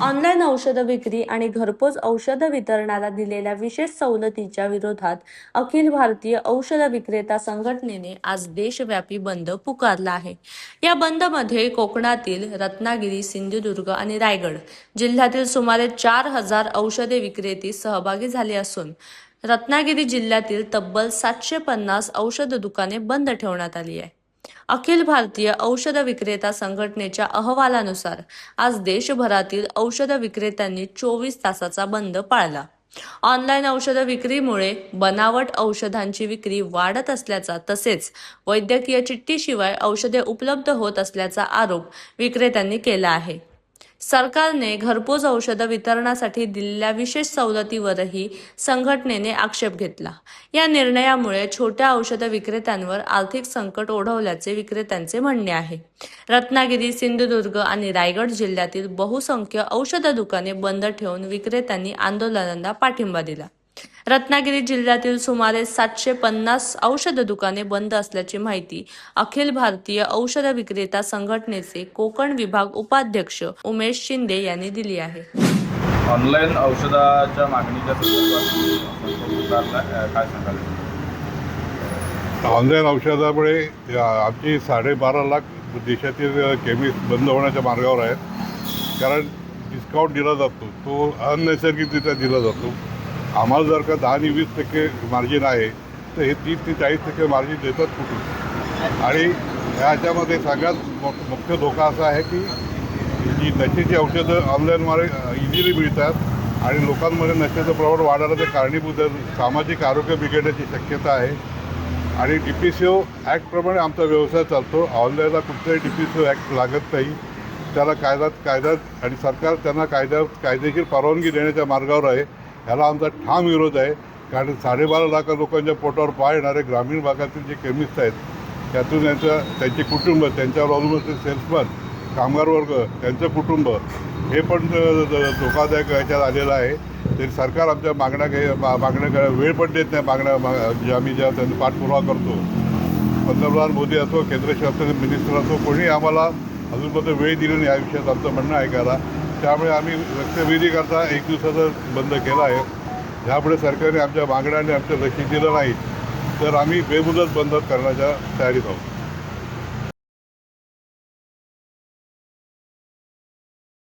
Online औषध विक्री आणि घरपोच औषध वितरणाला दिलेल्या विशेष सवलतीच्या विरोधात अखिल भारतीय औषध विक्रेता संघटनेने आज देशव्यापी बंद पुकारला आहे। या बंदमध्ये कोकणातील रत्नागिरी, सिंधुदुर्ग आणि रायगड जिल्ह्यातील सुमारे 4000 औषधे विक्रेते सहभागी झाले असून रत्नागिरी जिल्ह्यातील तब्बल 750 औषध दुकाने बंद ठेवण्यात आली आहे। अखिल भारतीय औषध विक्रेता संघटनेच्या अहवालानुसार आज देशभरातील औषध विक्रेत्यांनी 24 तासाचा बंद पाळला। ऑनलाईन औषध विक्रीमुळे बनावट औषधांची विक्री वाढत असल्याचा तसेच वैद्यकीय चिठ्ठीशिवाय औषधे उपलब्ध होत असल्याचा आरोप विक्रेत्यांनी केला आहे। सरकारने घरपोच औषध वितरणासाठी दिलेल्या विशेष सवलतीवरही संघटनेने आक्षेप घेतला। या निर्णयामुळे छोट्या औषध विक्रेत्यांवर आर्थिक संकट ओढवल्याचे विक्रेत्यांचे म्हणणे आहे। रत्नागिरी, सिंधुदुर्ग आणि रायगड जिल्ह्यातील बहुसंख्य औषध दुकाने बंद ठेवून विक्रेत्यांनी आंदोलनाला पाठिंबा दिला। रत्नागिरी जिल्ह्यातील सुमारे 750 औषध दुकाने बंद असल्याची माहिती अखिल भारतीय औषध विक्रेता संघटनेचे कोकण विभाग उपाध्यक्ष उमेश शिंदे यांनी दिली आहे। ऑनलाईन औषधाच्या मागणीच्या संदर्भात काय सांगाल? ऑनलाईन औषधामुळे आमची 12.5 लाख देशातील केमिस्ट बंद होण्याच्या मार्गावर आहेत। कारण डिस्काउंट दिला जातो तो अनैसर्गिकरित्या दिला जातो। आम्हाला जर का 10 आणि 20% मार्जिन आहे तर हे 30 ते 40% मार्जिन देतात कुठून? आणि ह्याच्यामध्ये सगळ्यात मुख्य धोका असा आहे की जी नशेची औषधं ऑनलाईनद्वारे इझिली मिळतात आणि लोकांमध्ये नशेचं प्रमाण वाढायला ते कारणीभूत आहे। सामाजिक आरोग्य बिघडण्याची शक्यता आहे आणि DPCO ॲक्टप्रमाणे आमचा व्यवसाय चालतो। ऑनलाईनला कुठलाही DPCO ॲक्ट लागत नाही, त्याला कायद्यात आणि सरकार त्यांना कायदेशीर परवानगी देण्याच्या मार्गावर आहे। ह्याला आमचा ठाम विरोध आहे। कारण 12.5 लाख लोकांच्या पोटावर पाय येणारे ग्रामीण भागातील जे केमिस्ट आहेत त्यातून त्यांचे कुटुंब, त्यांच्यावर अवलंबून सेल्समन, कामगार वर्ग, त्यांचं कुटुंब हे पण धोकादायक याच्यात आलेलं आहे। तरी सरकार आमच्या मागण्या वेळ पण देत नाही। आम्ही ज्या त्यांचा पाठपुरावा करतो, पंतप्रधान मोदी असो, केंद्र शासनाचे मिनिस्टर असो, कोणी आम्हाला अजूनपर्यंत वेळ दिली नाही या विषयात आमचं म्हणणं ऐकायला। त्यामुळे आम्ही लक्षवेधी करता 1 दिवसाचा बंद केला आहे। ह्यापुढे सरकारने आमच्या मागण्या आणि आमच्या लक्ष दिलं नाही तर आम्ही बेमुदत बंद करण्याच्या तयारीत आहोत।